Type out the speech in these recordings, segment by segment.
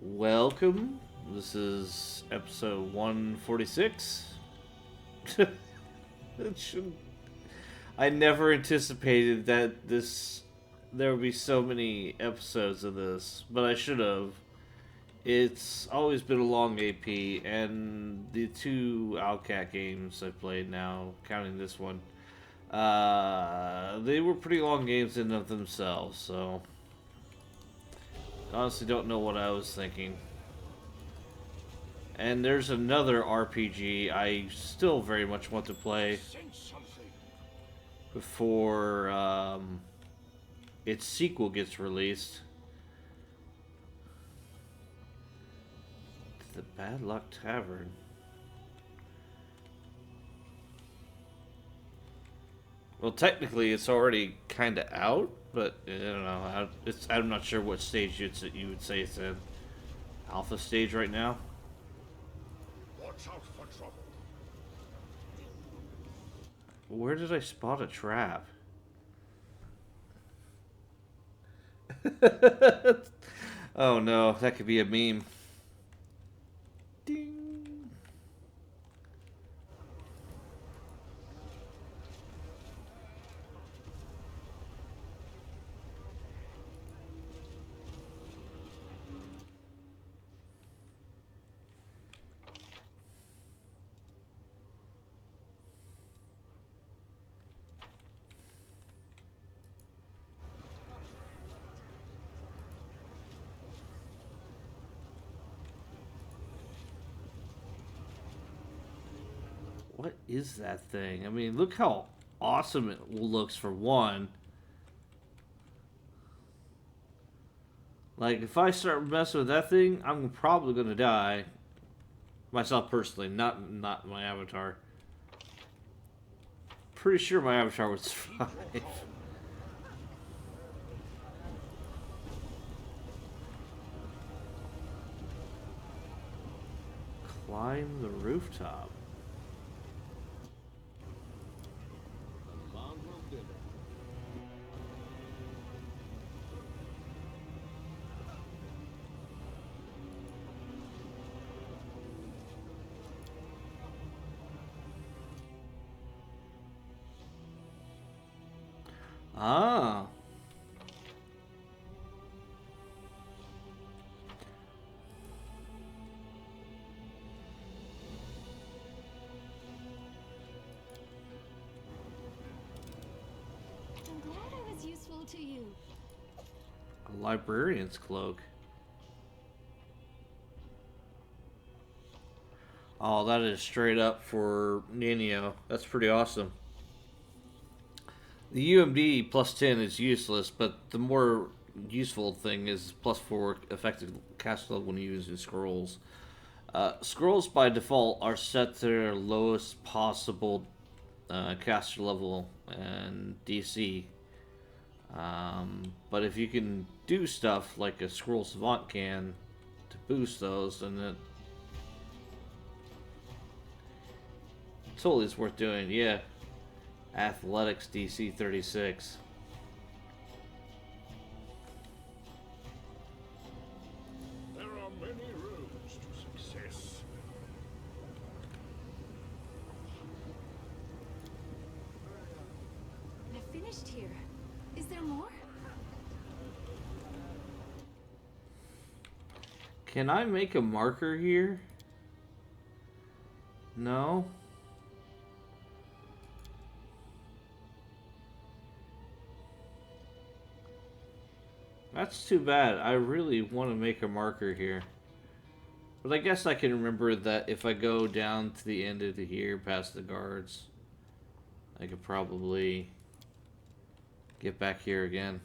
Welcome. This is episode 146. It should... I never anticipated that there would be so many episodes of this, but I should have. It's always been a long AP, and the two Owlcat games I've played now, counting this one, they were pretty long games in of themselves, so honestly don't know what I was thinking. And there's another RPG I still very much want to play before its sequel gets released. The Bad Luck Tavern. Well, technically it's already kind of out, but I don't know. I'm not sure what stage you would say it's in. Alpha stage right now? Watch out for trouble. Where did I spot a trap? Oh no, that could be a meme. Ding. What is that thing? I mean, look how awesome it looks for one. Like, if I start messing with that thing, I'm probably gonna die. Myself personally, not my avatar. Pretty sure my avatar would survive. Climb the rooftop. Ah. I'm glad I was useful to you. A librarian's cloak. Oh, that is straight up for Minahgo. That's pretty awesome. The UMD plus 10 is useless, but the more useful thing is plus 4 effective cast level when using scrolls. Scrolls by default are set to their lowest possible caster level and DC. But if you can do stuff like a Scroll Savant can to boost those, then it totally is worth doing. Yeah. Athletics DC 36. There are many roads to success. I finished here. Is there more? Can I make a marker here? No. That's too bad. I really want to make a marker here. But I guess I can remember that if I go down to the end of the here past the guards, I could probably get back here again.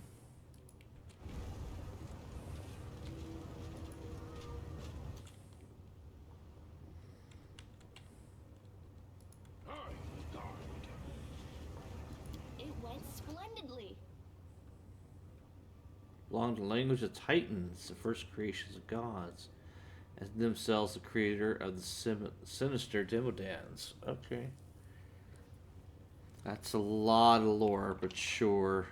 It went splendidly. Along the language of Titans, the first creations of gods, as themselves the creator of the sinister Demodans. Okay. That's a lot of lore, but sure.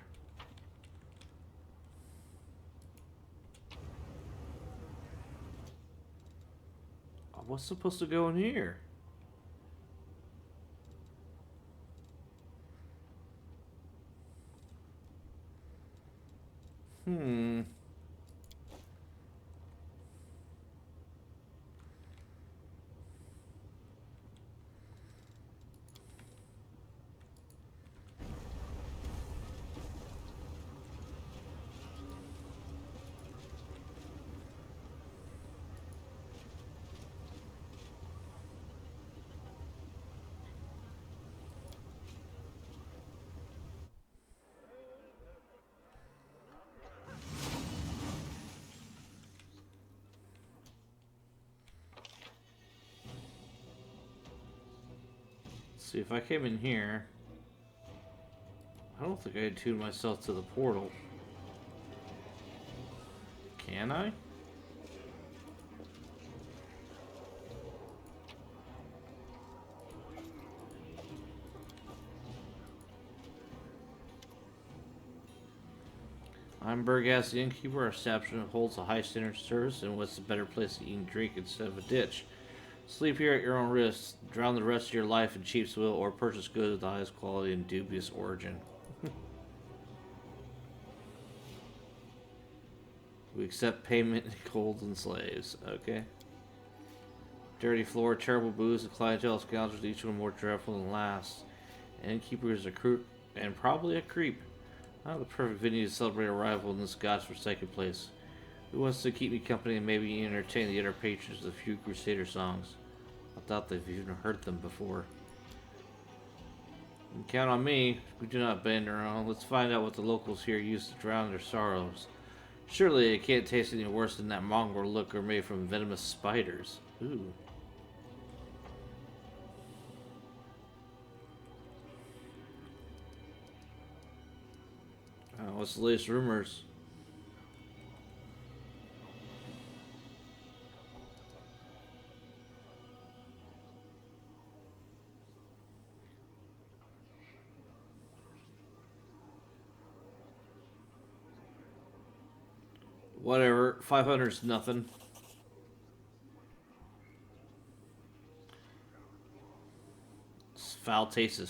What's supposed to go in here? Hmm. See, if I came in here, I don't think I attuned myself to the portal. Can I? I'm Bergaz, the innkeeper. Our establishment holds a high standard of service, and what's a better place to eat and drink instead of a ditch? Sleep here at your own risk, drown the rest of your life in cheap swill, or purchase goods of the highest quality and dubious origin. We accept payment in gold and slaves. Okay. Dirty floor, terrible booze, and clientele scoundrels, each one more dreadful than last. Innkeeper is a crook, and probably a creep. Not the perfect venue to celebrate arrival in this godforsaken place. Who wants to keep me company and maybe entertain the other patrons with a few Crusader songs? I thought they've even heard them before. You can count on me. We do not bend around. Let's find out what the locals here use to drown their sorrows. Surely it can't taste any worse than that mongrel liquor made from venomous spiders. Ooh. What's the latest rumors? Whatever. 500's nothing. Foul taste of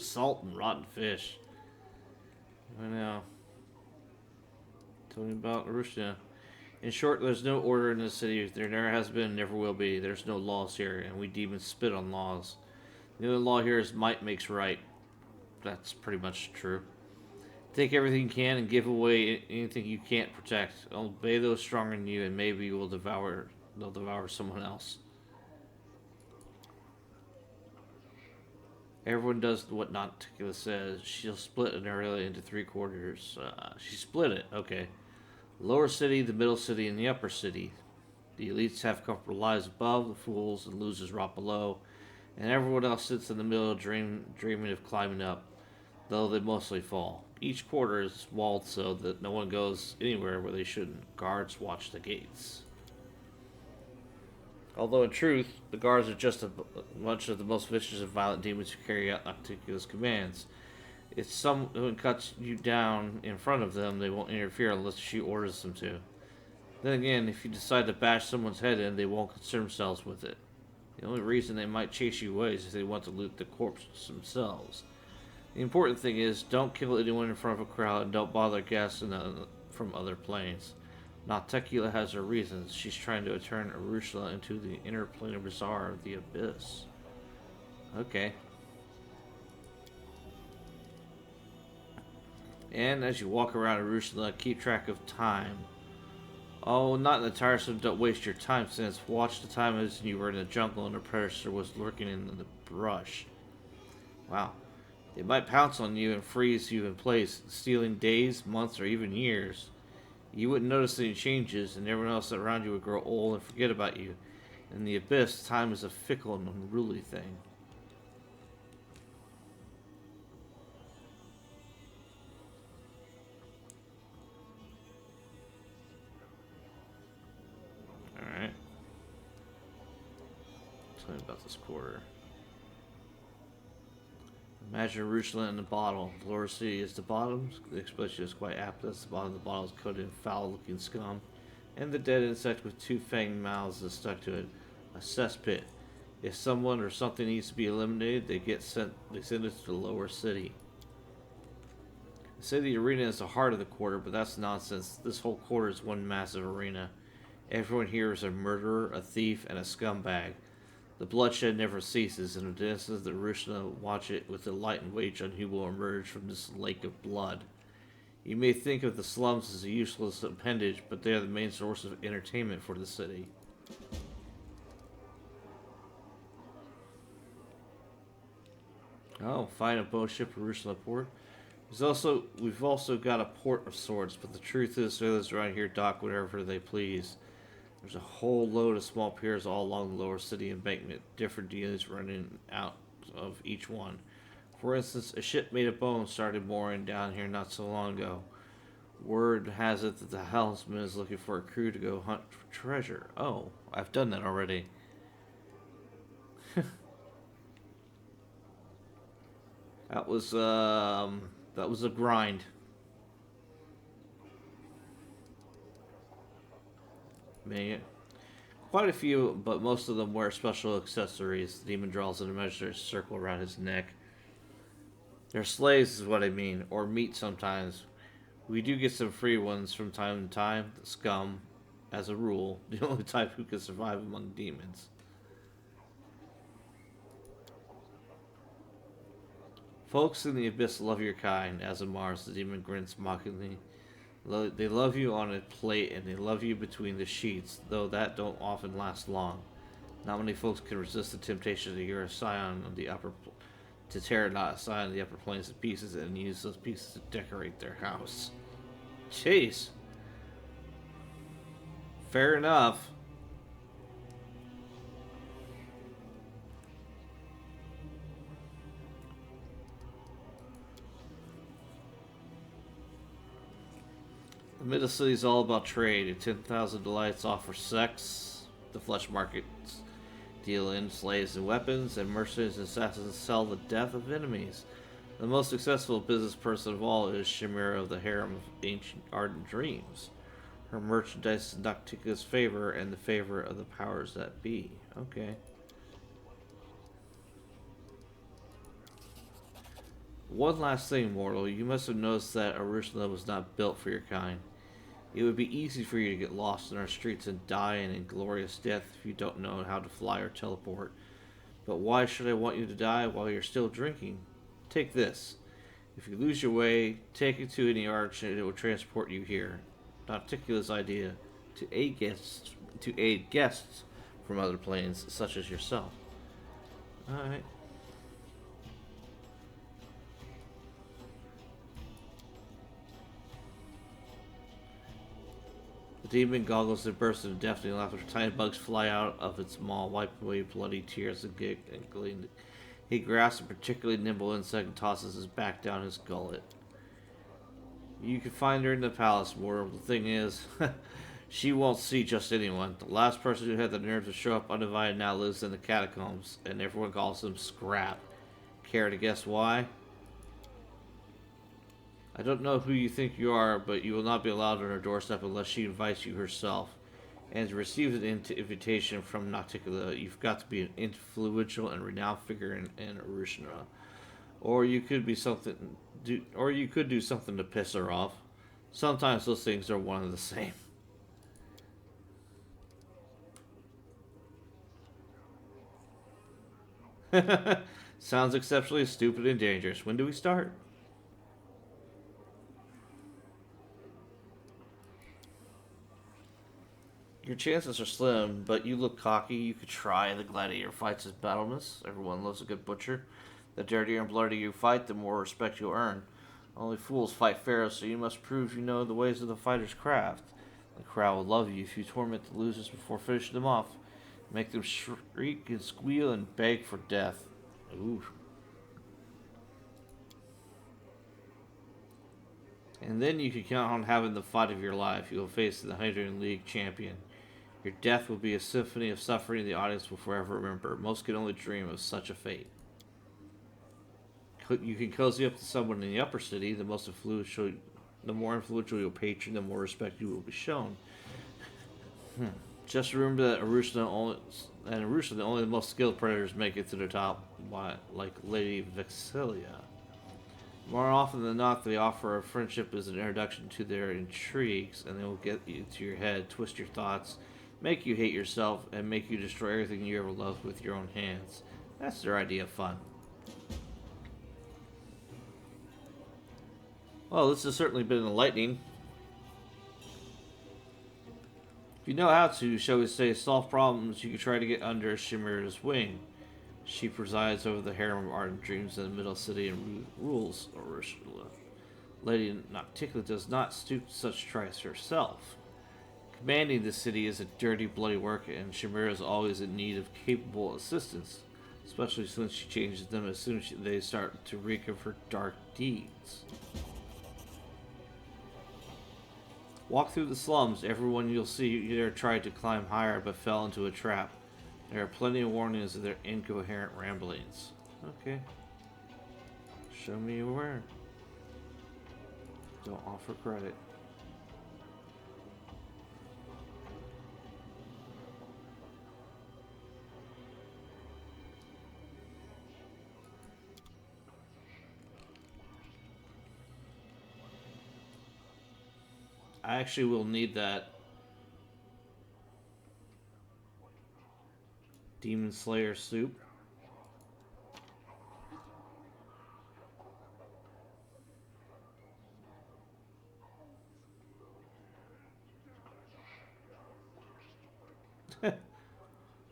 salt and rotten fish. I know. Tell me about Russia. In short, there's no order in this city. There never has been, never will be. There's no laws here, and we demons spit on laws. The only law here is might makes right. That's pretty much true. Take everything you can and give away anything you can't protect. Obey those stronger than you, and maybe they'll devour someone else. Everyone does what Nauticula says. She'll split an area into three quarters. She split it. Okay. Lower city, the middle city, and the upper city. The elites have comfortable lives above, the fools and losers rot below, and everyone else sits in the middle dreaming of climbing up, though they mostly fall. Each quarter is walled so that no one goes anywhere where they shouldn't. Guards watch the gates. Although in truth, the guards are just a bunch of the most vicious and violent demons who carry out Nauticula's commands. If someone cuts you down in front of them, they won't interfere unless she orders them to. Then again, if you decide to bash someone's head in, they won't concern themselves with it. The only reason they might chase you away is if they want to loot the corpse themselves. The important thing is, don't kill anyone in front of a crowd and don't bother guests from other planes. Nauticula has her reasons. She's trying to turn Arusha into the interplanar bazaar of the abyss. Okay. And as you walk around Arusha, keep track of time. Oh, not in the tiresome, don't waste your time, since watch the time as you were in the jungle and a predator was lurking in the brush. Wow. They might pounce on you and freeze you in place, stealing days, months, or even years. You wouldn't notice any changes, and everyone else around you would grow old and forget about you. In the abyss, time is a fickle and unruly thing. Alright. Tell me about this quarter. Imagine Jerusalem in the bottle. The lower city is the bottom. The expression is quite apt. That's the bottom of the bottle is coated in foul-looking scum, and the dead insect with two fanged mouths is stuck to it. A cesspit. If someone or something needs to be eliminated, they send it to the lower city. They say the arena is the heart of the quarter, but that's nonsense. This whole quarter is one massive arena. Everyone here is a murderer, a thief, and a scumbag. The bloodshed never ceases, and the denizens of the Rushna watch it with delight and wait on who will emerge from this lake of blood. You may think of the slums as a useless appendage, but they are the main source of entertainment for the city. Oh, find a boat ship at Rushna Port. We've also got a port of sorts, but the truth is, sailors around here dock whenever they please. There's a whole load of small piers all along the lower city embankment, different dealings running out of each one. For instance, a ship made of bone started mooring down here not so long ago. Word has it that the helmsman is looking for a crew to go hunt for treasure. Oh, I've done that already. That was a grind. Man, quite a few, but most of them wear special accessories. The demon draws an imaginary circle around his neck. They're slaves, is what I mean, or meat sometimes. We do get some free ones from time to time. The scum, as a rule, the only type who can survive among demons. Folks in the abyss love your kind, as in Mars, the demon grins mockingly. They love you on a plate, and they love you between the sheets, though that don't often last long. Not many folks can resist the temptation to tear a scion on the upper planes to pieces and use those pieces to decorate their house. Jeez. Fair enough. The middle city is all about trade. And 10,000 delights offer sex. The flesh markets deal in slaves and weapons, and mercenaries and assassins sell the death of enemies. The most successful business person of all is Chimera of the harem of ancient ardent dreams. Her merchandise is Noctica's favor and the favor of the powers that be. Okay. One last thing, mortal. You must have noticed that Arusula was not built for your kind. It would be easy for you to get lost in our streets and die an inglorious death if you don't know how to fly or teleport. But why should I want you to die while you're still drinking? Take this. If you lose your way, take it to any arch and it will transport you here. Nauticula's idea to aid guests from other planes, such as yourself. Alright. The demon goggles and bursts into deafening laughter. Tiny bugs fly out of its maw, wiping away bloody tears and giggling. He grasps a particularly nimble insect and tosses his back down his gullet. You can find her in the palace, mortal. The thing is, she won't see just anyone. The last person who had the nerve to show up uninvited now lives in the catacombs, and everyone calls him Scrap. Care to guess why? I don't know who you think you are, but you will not be allowed on her doorstep unless she invites you herself. And to receive an invitation from Nauticula, you've got to be an influential and renowned figure in Arushna. Or you could do something to piss her off. Sometimes those things are one and the same. Sounds exceptionally stupid and dangerous. When do we start? Your chances are slim, but you look cocky. You could try. The gladiator fights his battlements. Everyone loves a good butcher. The dirtier and bloodier you fight, the more respect you'll earn. Only fools fight fair, so you must prove you know the ways of the fighter's craft. The crowd will love you if you torment the losers before finishing them off. Make them shriek and squeal and beg for death. Ooh. And then you can count on having the fight of your life. You will face the Hydrian League champion. Your death will be a symphony of suffering the audience will forever remember. Most can only dream of such a fate. You can cozy up to someone in the upper city. The more influential your patron, the more respect you will be shown. Just remember that Arusha, the only the most skilled predators make it to the top, like Lady Vexilia. More often than not, they offer a friendship as an introduction to their intrigues, and they will get you to your head, twist your thoughts, make you hate yourself, and make you destroy everything you ever loved with your own hands. That's their idea of fun. Well, this has certainly been enlightening. If you know how to, shall we say, solve problems, you can try to get under Chimera's wing. She presides over the harem of ardent dreams in the middle city and rules Ursula. Lady Nocticula does not stoop to such tries herself. Commanding the city is a dirty, bloody work, and Chimera is always in need of capable assistance, especially since she changes them as soon as they start to reek of her dark deeds. Walk through the slums. Everyone you'll see either tried to climb higher but fell into a trap. There are plenty of warnings of their incoherent ramblings. Okay. Show me where. Don't offer credit. I actually will need that Demon Slayer soup.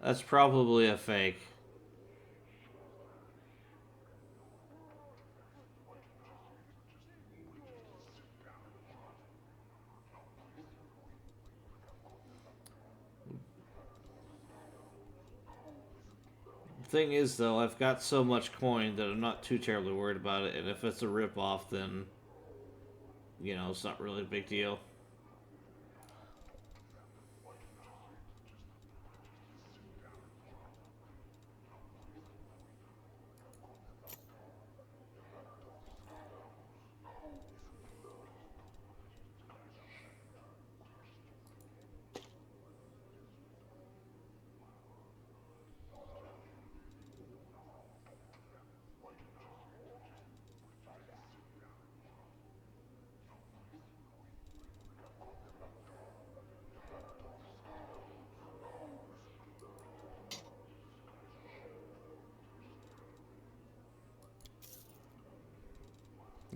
That's probably a fake. Thing is, though, I've got so much coin that I'm not too terribly worried about it, and if it's a rip-off, then, you know, it's not really a big deal.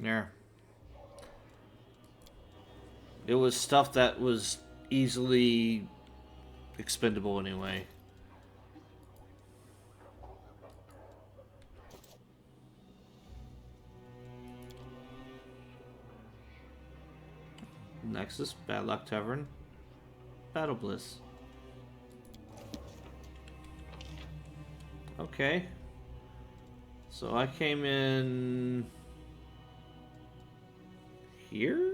Yeah. It was stuff that was easily expendable anyway. Nexus, Bad Luck Tavern, Battle Bliss. Okay. So I came in here?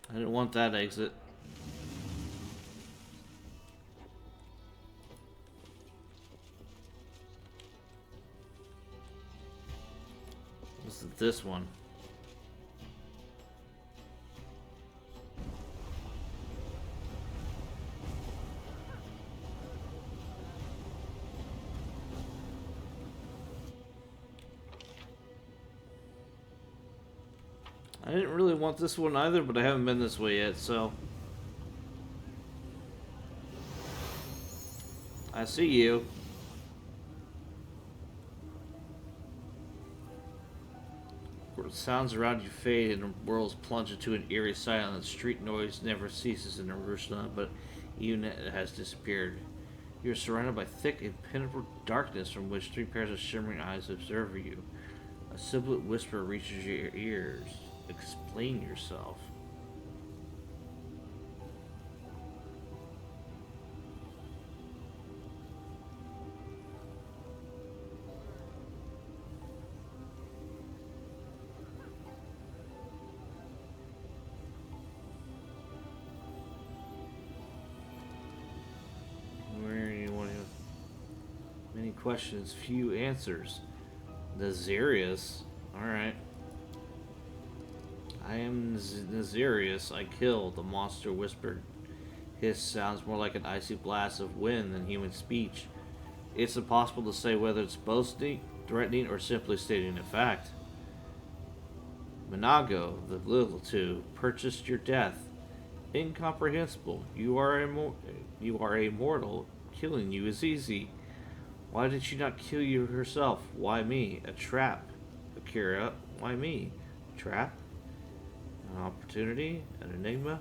I didn't want that exit. This one. I didn't really want this one either, but I haven't been this way yet, so... I see you. Sounds around you fade and the world plunge into an eerie silence. Street noise never ceases in Jerusalem, but even it has disappeared. You're surrounded by thick, impenetrable darkness from which three pairs of shimmering eyes observe you. A sibilant whisper reaches your ears. Explain yourself. Where do you want to? Many questions, few answers. Nazarius? Alright. I am Nazarius. I killed, the monster whispered. His sounds more like an icy blast of wind than human speech. It's impossible to say whether it's boasting, threatening, or simply stating a fact. Minahgo, the little two, purchased your death. Incomprehensible. You are a mortal. Killing you is easy. Why did she not kill you herself? Why me? A trap. Akira, why me? Trap? An opportunity? An enigma?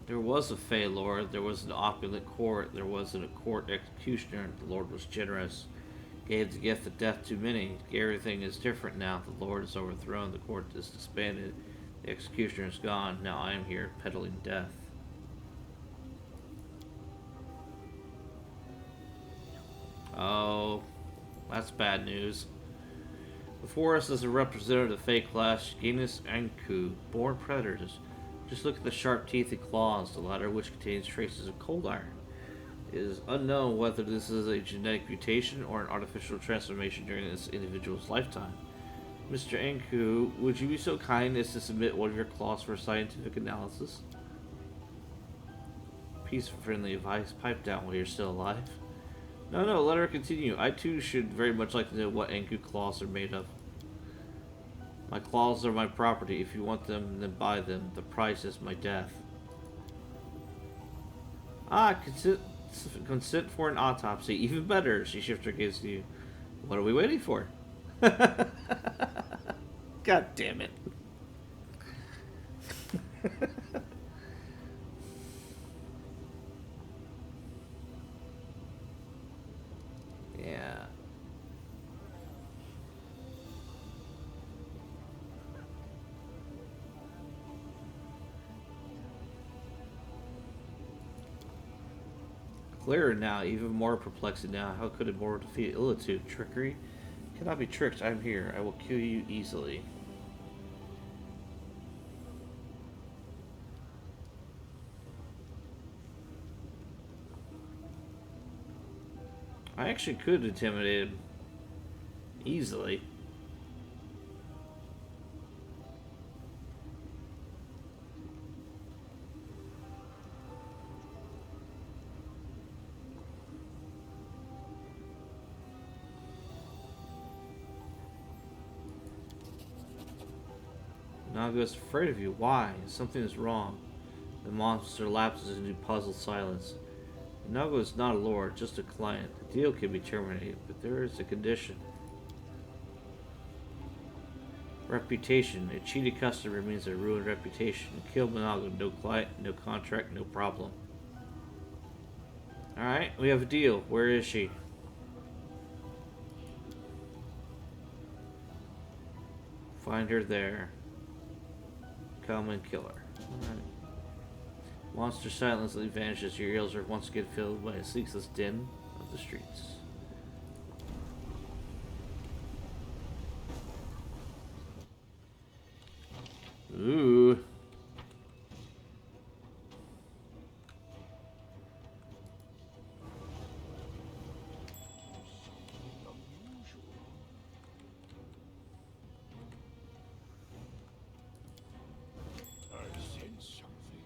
There was a Fey Lord, there was an opulent court, there was a court executioner, the Lord was generous, gave the gift of death to many. Everything is different now, the Lord is overthrown, the court is disbanded, the executioner is gone, now I am here peddling death. Oh, that's bad news. Before us is a representative of the Fey class, genus Anku, born predators. Just look at the sharp teeth and claws, the latter which contains traces of cold iron. It is unknown whether this is a genetic mutation or an artificial transformation during this individual's lifetime. Mr. Anku, would you be so kind as to submit one of your claws for scientific analysis? Piece of friendly advice, pipe down while you're still alive. No, let her continue. I too should very much like to know what Anku claws are made of. My claws are my property. If you want them, then buy them. The price is my death. Consent for an autopsy. Even better. She shifts her gaze to you. What are we waiting for? God damn it. Yeah. Clearer now, even more perplexing now. How could a mortal defeat Illitude? Trickery? Cannot be tricked. I'm here. I will kill you easily. I actually could intimidate him easily. Minahgo is afraid of you. Why? Something is wrong. The monster lapses into puzzled silence. Minahgo is not a lord, just a client. The deal can be terminated, but there is a condition. Reputation. A cheated customer means a ruined reputation. Kill Minahgo. No client, no contract, no problem. Alright, we have a deal. Where is she? Find her there. Come and kill her. Alright. Monster silently vanishes. Your ears are once again filled by a ceaseless din of the streets. Ooh. I sense something.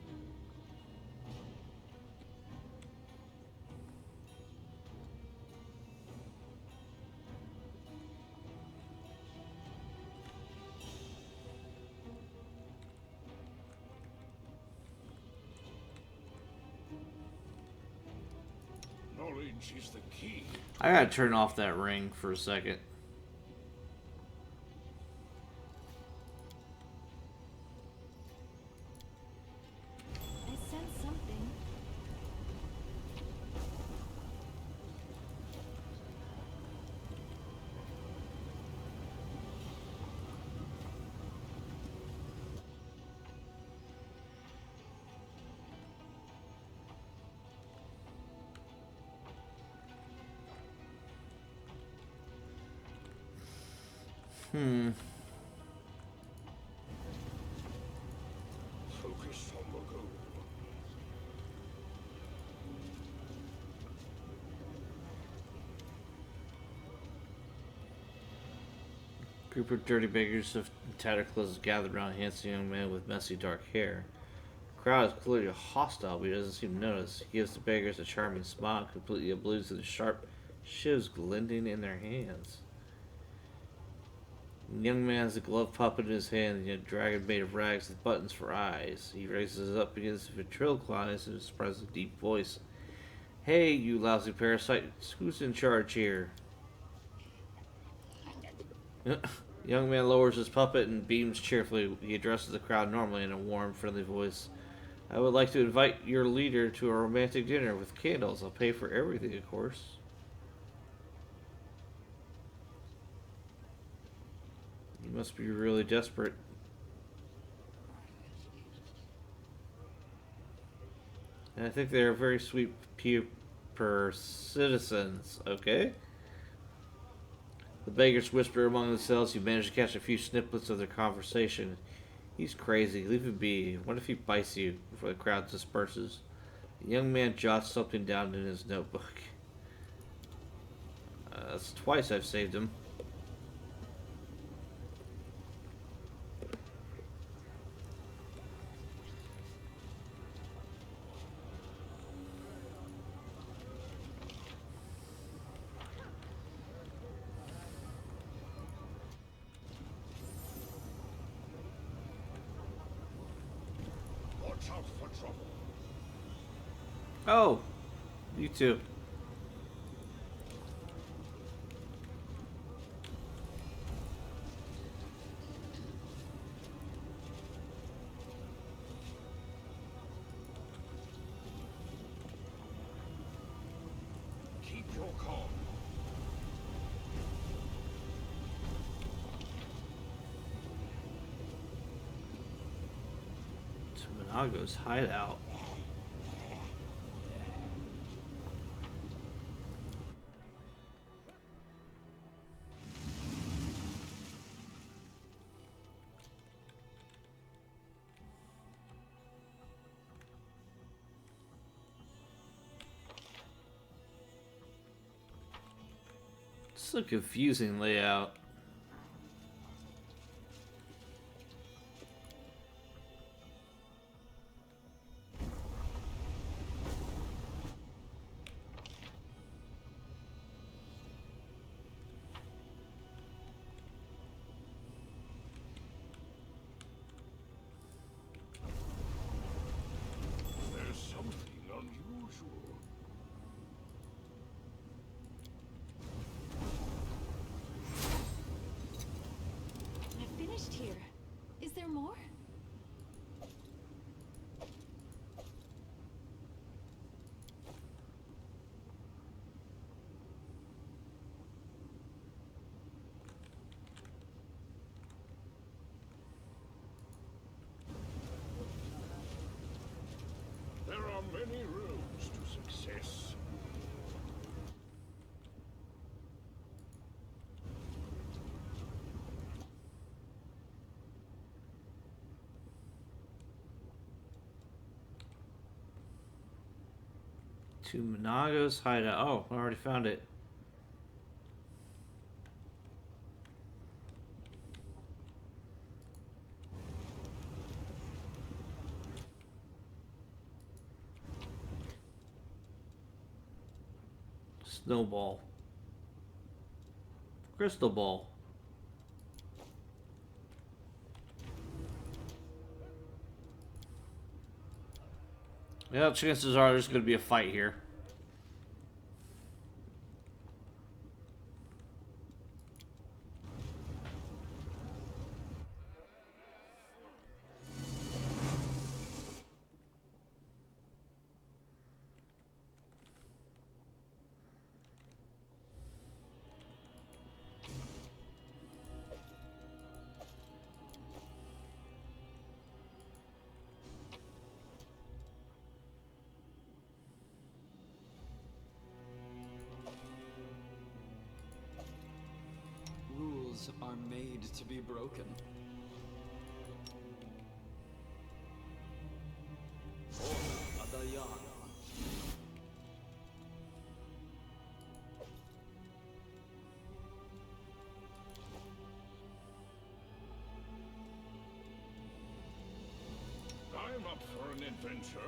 Courage is the key. I gotta turn off that ring for a second. I sense something. Focus on the goal. Group of dirty beggars of tattered clothes gathered around a handsome young man with messy dark hair. The crowd is clearly hostile, but he doesn't seem to notice. He gives the beggars a charming smile, completely oblivious to the sharp shivs glinting in their hands. The young man has a glove puppet in his hand and a dragon made of rags with buttons for eyes. He raises it up against the ventriloquist in a surprisingly deep voice. Hey, you lousy parasites, who's in charge here? The young man lowers his puppet and beams cheerfully. He addresses the crowd normally in a warm, friendly voice. I would like to invite your leader to a romantic dinner with candles. I'll pay for everything, of course. You must be really desperate. And I think they're very sweet citizens, okay? The beggars whisper among themselves. You manage to catch a few snippets of their conversation. He's crazy. Leave him be. What if he bites you before the crowd disperses? The young man jots something down in his notebook. That's twice I've saved him. Watch out for trouble. Oh, you too. Keep your calm. To Minahgo's hideout. It's a confusing layout. There's something unusual. I finished here. Is there more? There are many roads to success. To Minahgo's hideout. Oh, I already found it. Snowball. Crystal ball. Yeah, chances are there's going to be a fight here. Bonds are made to be broken. I'm up for an adventure.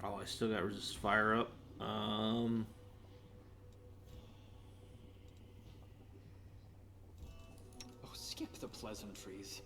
Oh, I still got resist fire up. Oh, skip the pleasantries.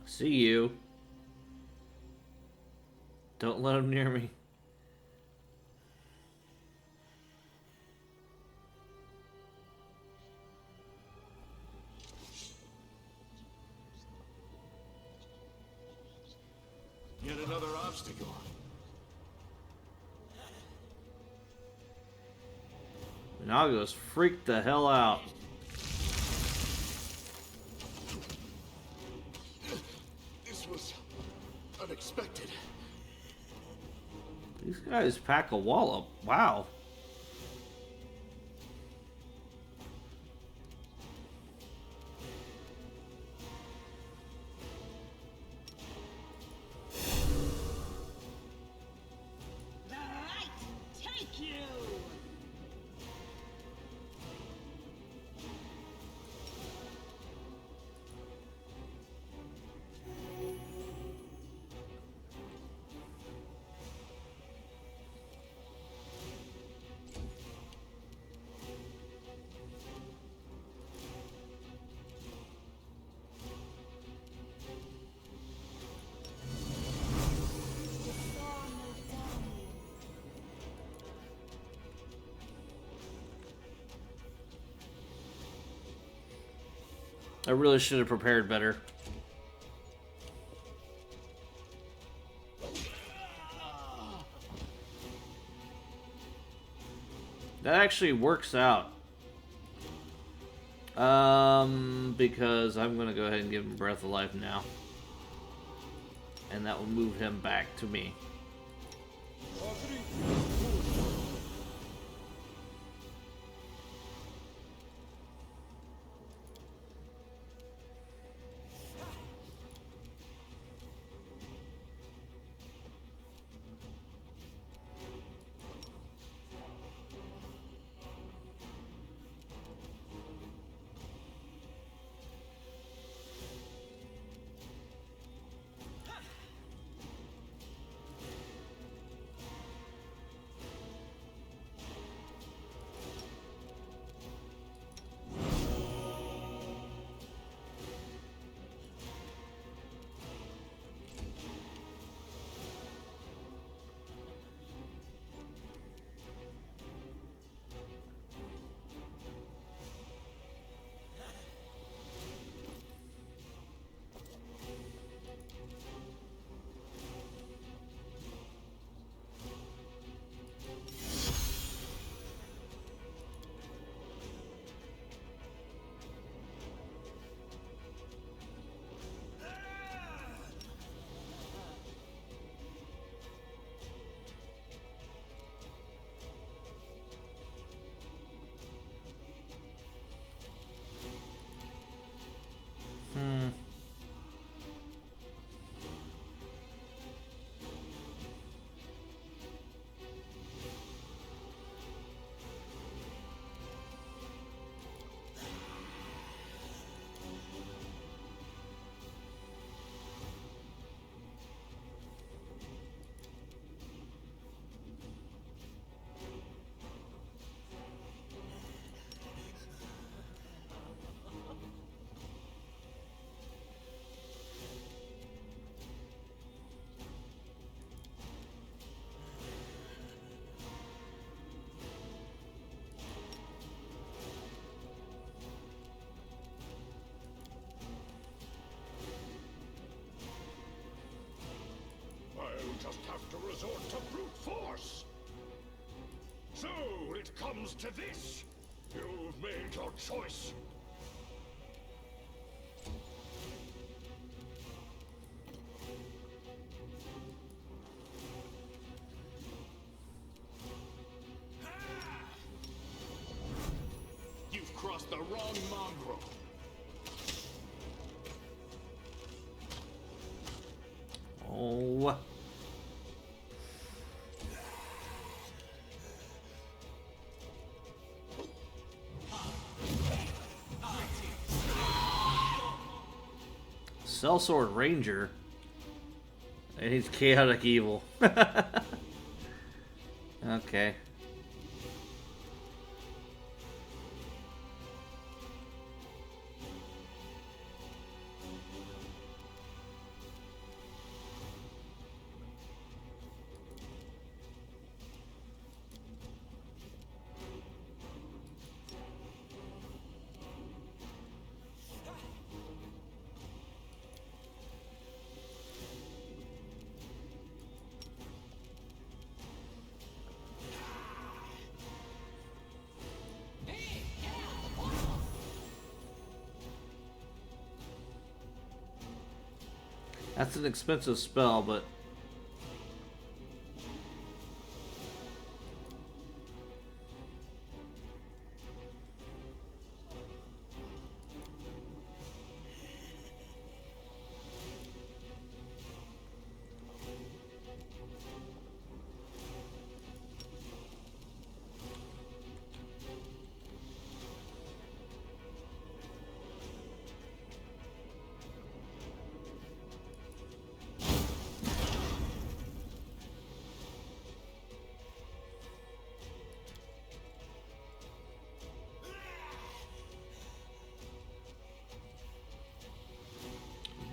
See you. Don't let him near me. Yet another obstacle. Minahgo's freaked the hell out. This was unexpected. These guys pack a wallop. Wow. The light take you! I really should have prepared better. That actually works out. Because I'm gonna go ahead and give him Breath of Life now. And that will move him back to me. have to resort to brute force. So it comes to this. You've made your choice. You've crossed the wrong mongrel. Oh. Sellsword Ranger. And he's chaotic evil. Okay. That's an expensive spell, but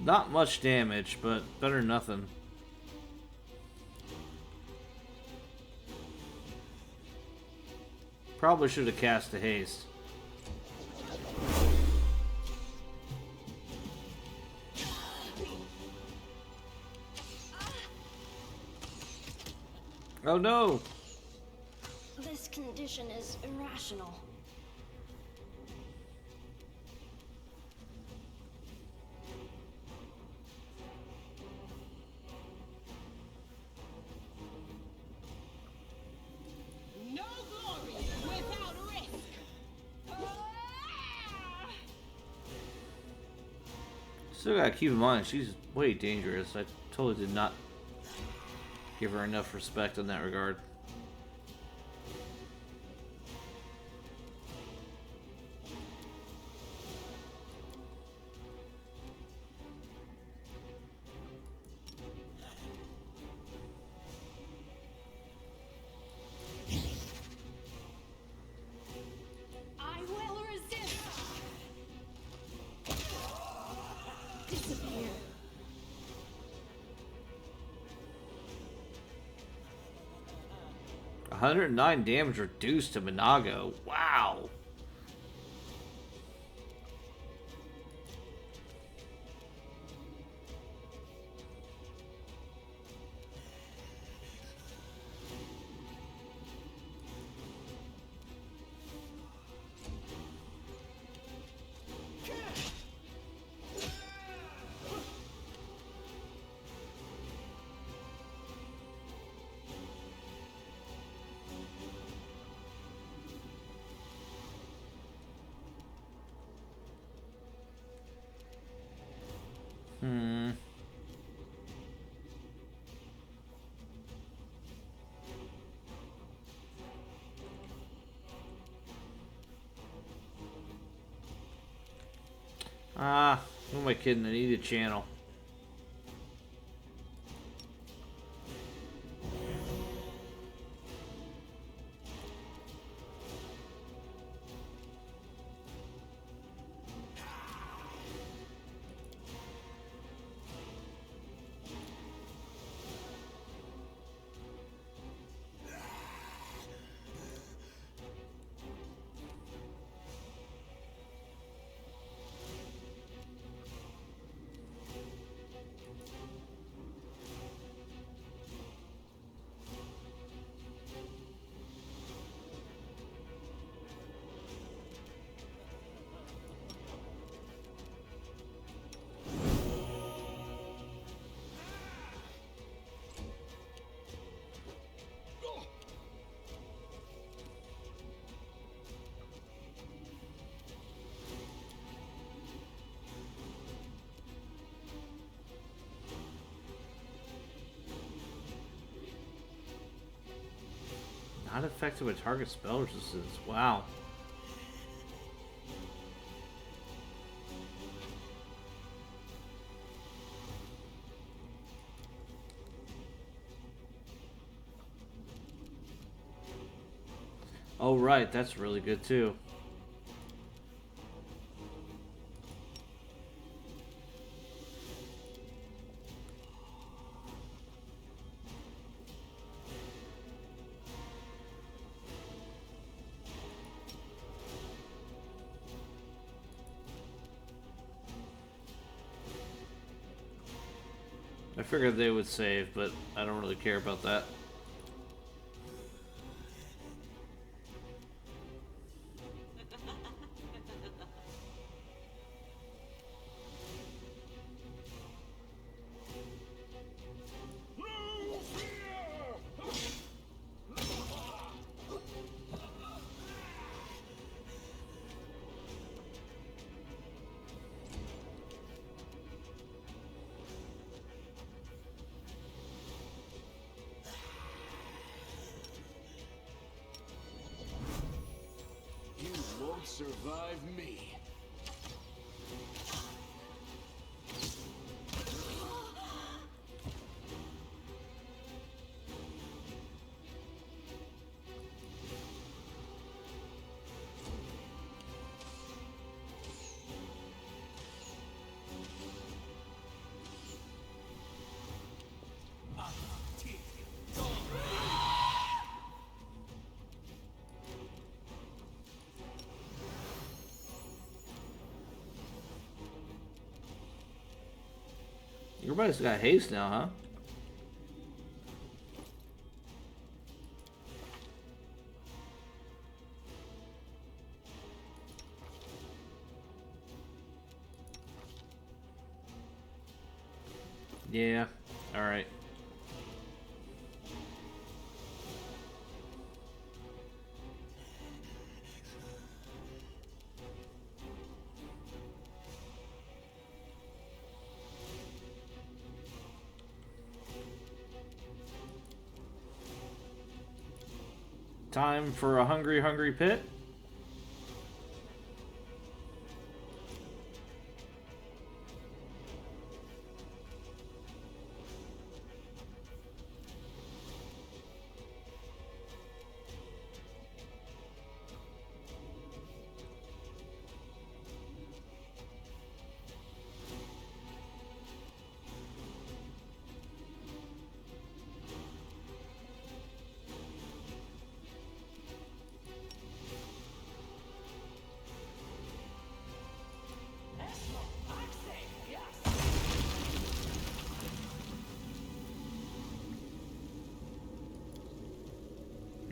not much damage, but better than nothing. Probably should have cast a haste. Oh no! This condition is irrational. No glory without risk. Still gotta keep in mind, she's way dangerous. I totally did not give her enough respect in that regard. I will resist. Disappear. $109 damage reduced to Minahgo. Wow. Ah, who am I kidding? I need a channel. Not affected by target spell resistance. Wow. Oh, right. That's really good, too. I figured they would save, but I don't really care about that. No fear! You won't survive me. Everybody's got haste now, huh? Yeah. Alright. Time for a hungry, hungry pit.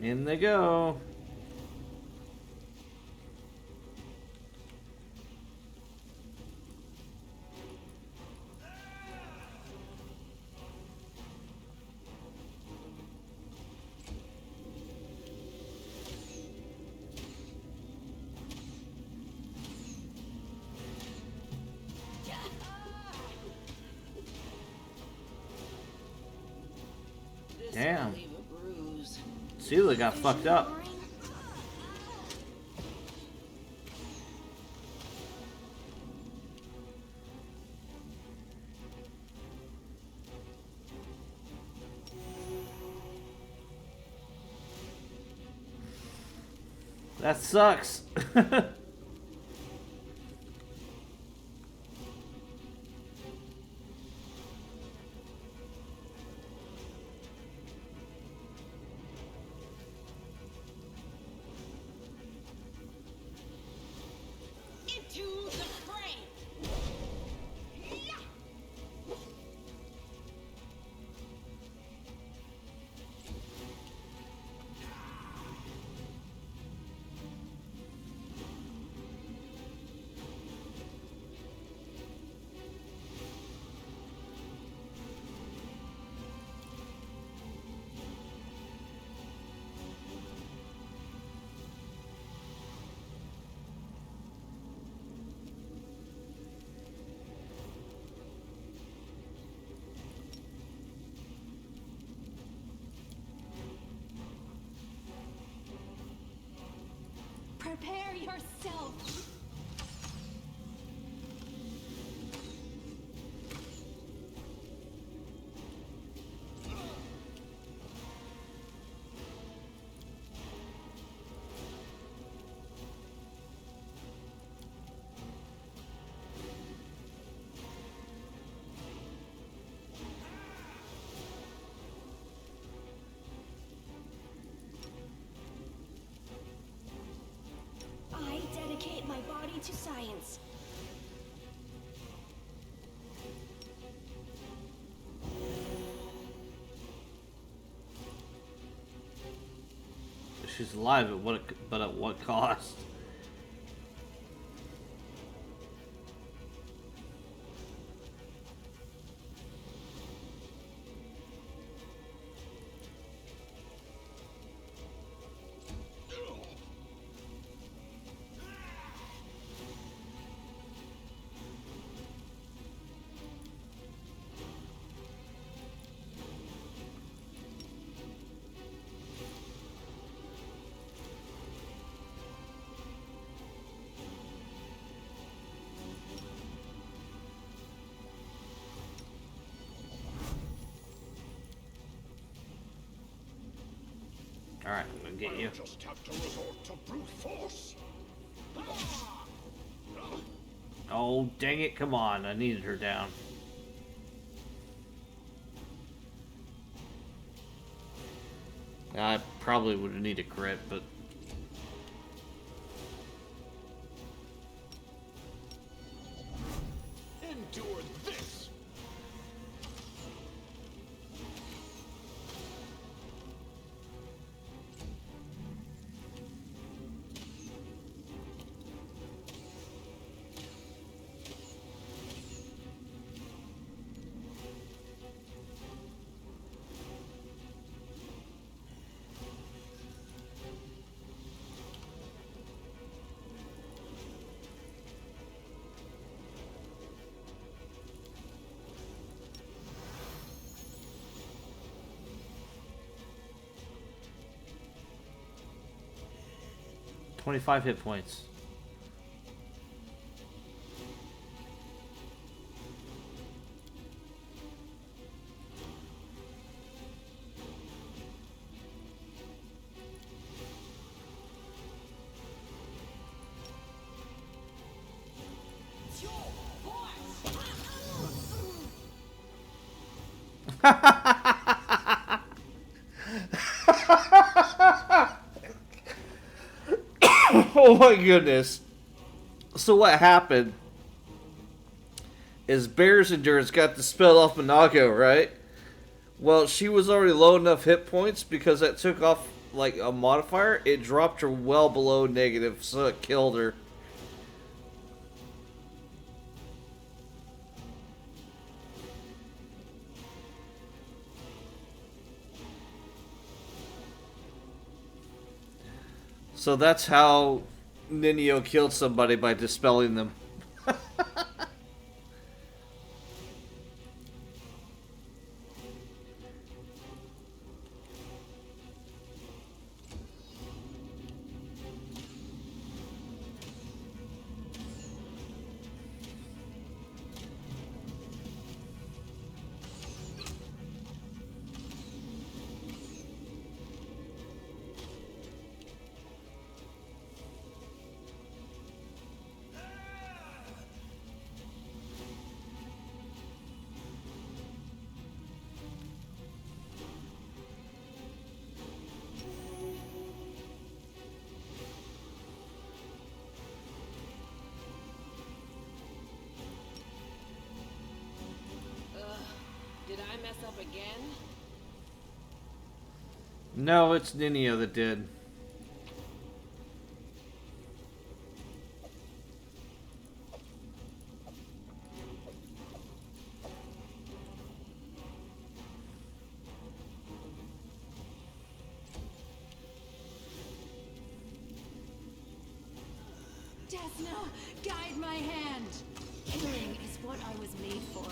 In they go. Damn. Leave a bruise. Seela got fucked up. That sucks. Into the fray. Yeah. Prepare yourself. I dedicate my body to science. She's alive, but at what cost? Alright, I'm gonna get you. I'll just have to resort to brute force. Oh, dang it, come on. I needed her down. I probably would have needed a crit, but... Endure this! $25 hit points. It's your force. Oh my goodness. So what happened is Bear's Endurance got dispelled off Minahgo, right? Well, she was already low enough hit points because that took off like a modifier. It dropped her well below negative, so it killed her. So that's how Minahgo killed somebody, by dispelling them. Did I mess up again? No, it's Minahgo that did. Desna, guide my hand. Killing is what I was made for.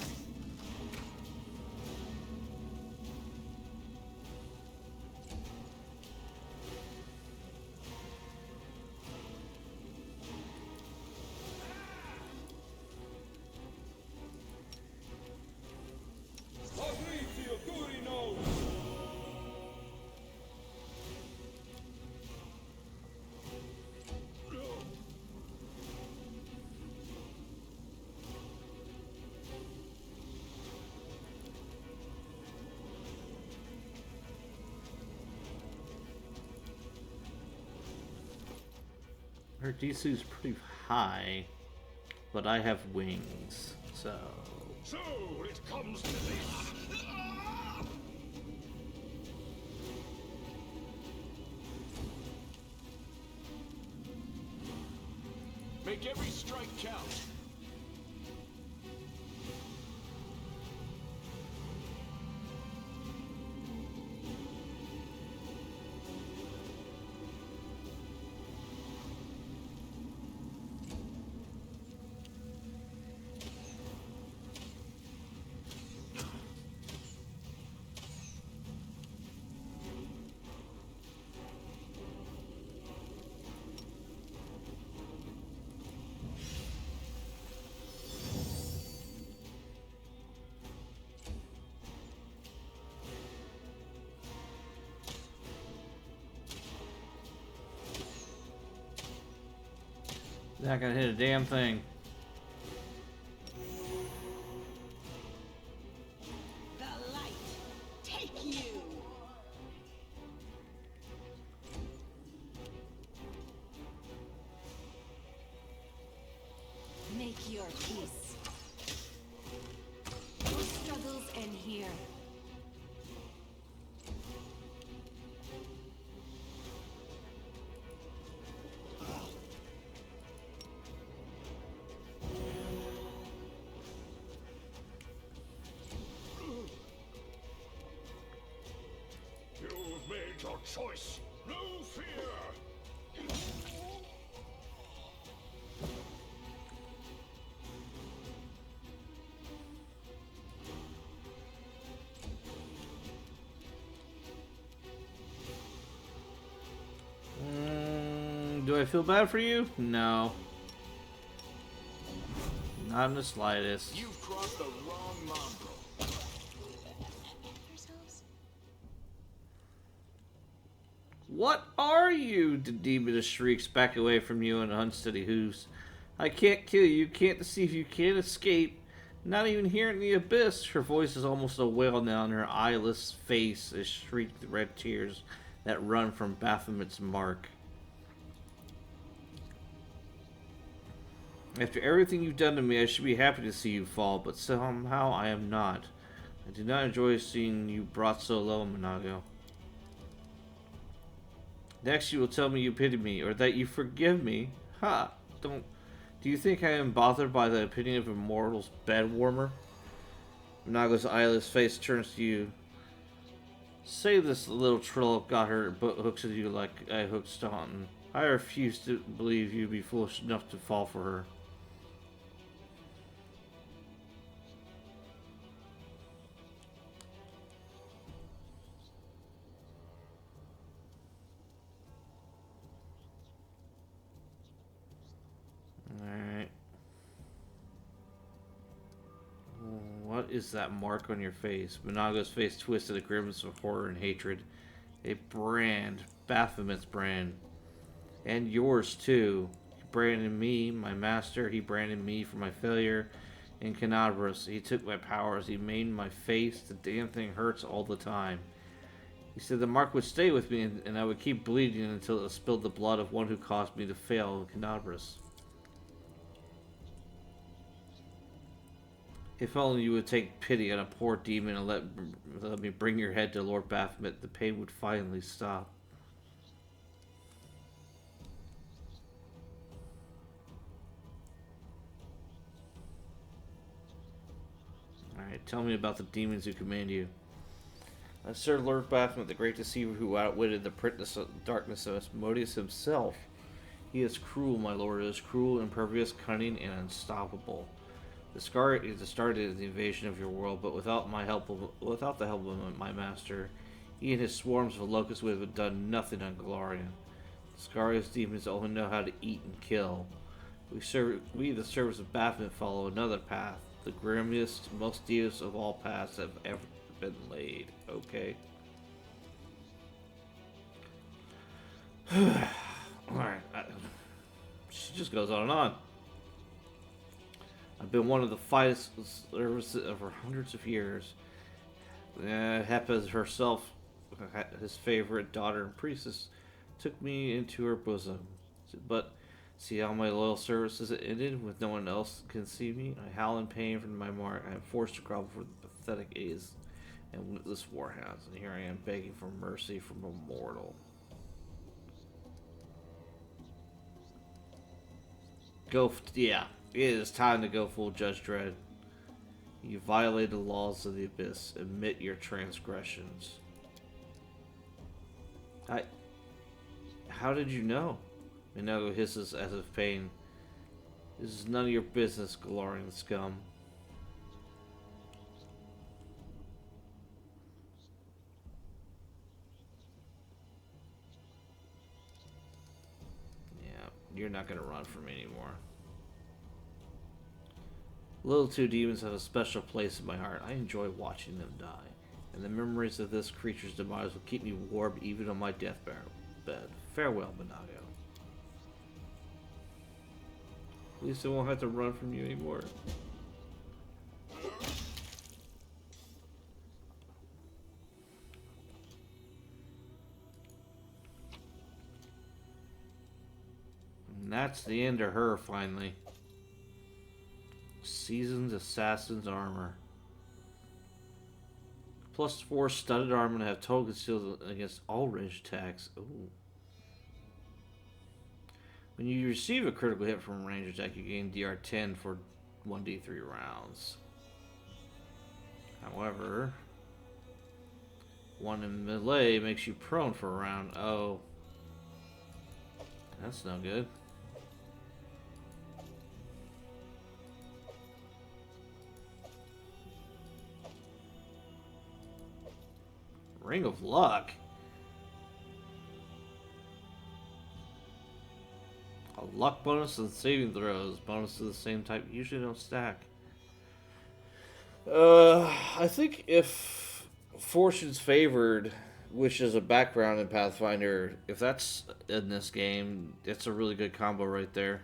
Her DC is pretty high, but I have wings, so... So it comes to this. Make every strike count. Not gonna hit a damn thing. The light, take you. Make your peace. Your struggles end here. You've made your choice. No fear. Do I feel bad for you? No. Not in the slightest. You've crossed the wrong mongrel. What are you? The demon shrieks back away from you in unsteady hooves. I can't kill you, can't deceive you, can't escape. Not even here in the abyss. Her voice is almost a wail now, and her eyeless face is shrieked red tears that run from Baphomet's mark. After everything you've done to me, I should be happy to see you fall, but somehow I am not. I do not enjoy seeing you brought so low, Minahgo. Next you will tell me you pity me, or that you forgive me. Ha! Do you think I am bothered by the opinion of a mortal's bed warmer? Minahgo's eyeless face turns to you. Say this little troll got her hooks at you like I hooked Staunton. I refuse to believe you'd be foolish enough to fall for her. Alright. What is that mark on your face? Minahgo's face twisted a grimace of horror and hatred. A brand. Baphomet's brand. And yours too. He branded me, my master. He branded me for my failure in Canabras. He took my powers. He made my face. The damn thing hurts all the time. He said the mark would stay with me and I would keep bleeding until it spilled the blood of one who caused me to fail in Canabras. If only you would take pity on a poor demon and let me bring your head to Lord Baphomet, the pain would finally stop. Alright, tell me about the demons who command you. Sir Lord Baphomet, the great deceiver who outwitted the darkness of Asmodeus himself. He is cruel, my lord. He is cruel, impervious, cunning, and unstoppable. The scar started the invasion of your world, but without the help of my master, he and his swarms of locusts would have done nothing on Galarian. The Scarius demons only know how to eat and kill. We, the servants of Baphomet, follow another path, the grimmiest, most devious of all paths that have ever been laid. Okay. Alright. She just goes on and on. I've been one of the finest services over hundreds of years. Hepa herself, his favorite daughter and priestess, took me into her bosom. But See how my loyal service has ended with no one else can see me? I howl in pain from my mark. I am forced to grovel for the pathetic aids and witless warhounds, and here I am begging for mercy from a mortal. Yeah, it is time to go full Judge Dredd. You violated the laws of the Abyss. Admit your transgressions. How did you know? Minahgo hisses as if pain. This is none of your business, glowering scum. Yeah, you're not gonna run from me anymore. Little two demons have a special place in my heart. I enjoy watching them die. And the memories of this creature's demise will keep me warm even on my deathbed. Farewell, Minahgo. At least I won't have to run from you anymore. And that's the end of her, finally. Seasoned Assassin's Armor. +4 studded armor and have total concealed against all ranged attacks. Ooh. When you receive a critical hit from a ranged attack, you gain DR10 for 1d3 rounds. However, one in melee makes you prone for a round. Oh. That's no good. Ring of Luck. A luck bonus and saving throws. Bonus to the same type usually don't stack. I think if Fortune's Favored, which is a background in Pathfinder, if that's in this game, it's a really good combo right there.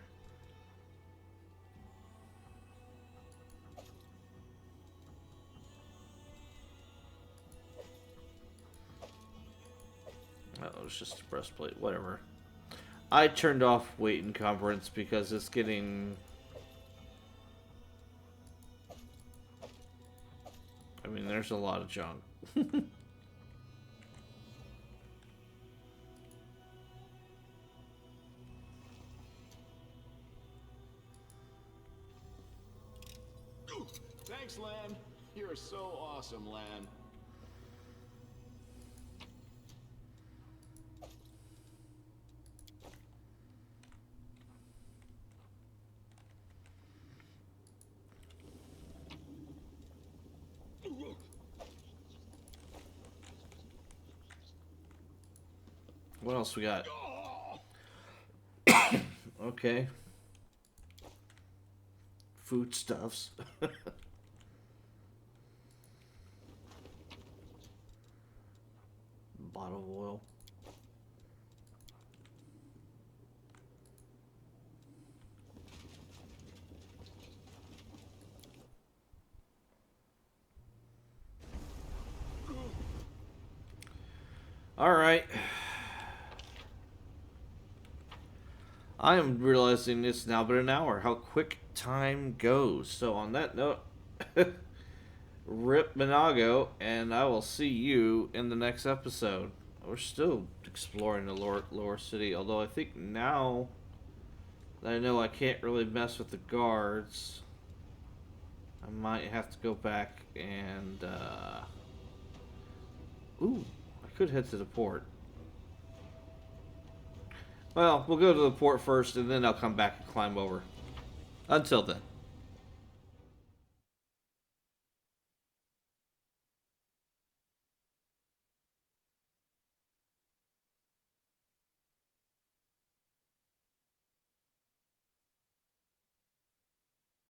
Oh, it's just a breastplate, whatever. I turned off weight encumbrance because it's getting... I mean, there's a lot of junk. Thanks, Lan. You're so awesome, Lan. What else we got? Okay. Foodstuffs. Bottle of oil. All right. I am realizing it's now been an hour. How quick time goes. So on that note, rip Minahgo, and I will see you in the next episode. We're still exploring the lower city, although I think now that I know I can't really mess with the guards, I might have to go back and ooh, I could head to the port. Well, we'll go to the port first, and then I'll come back and climb over. Until then.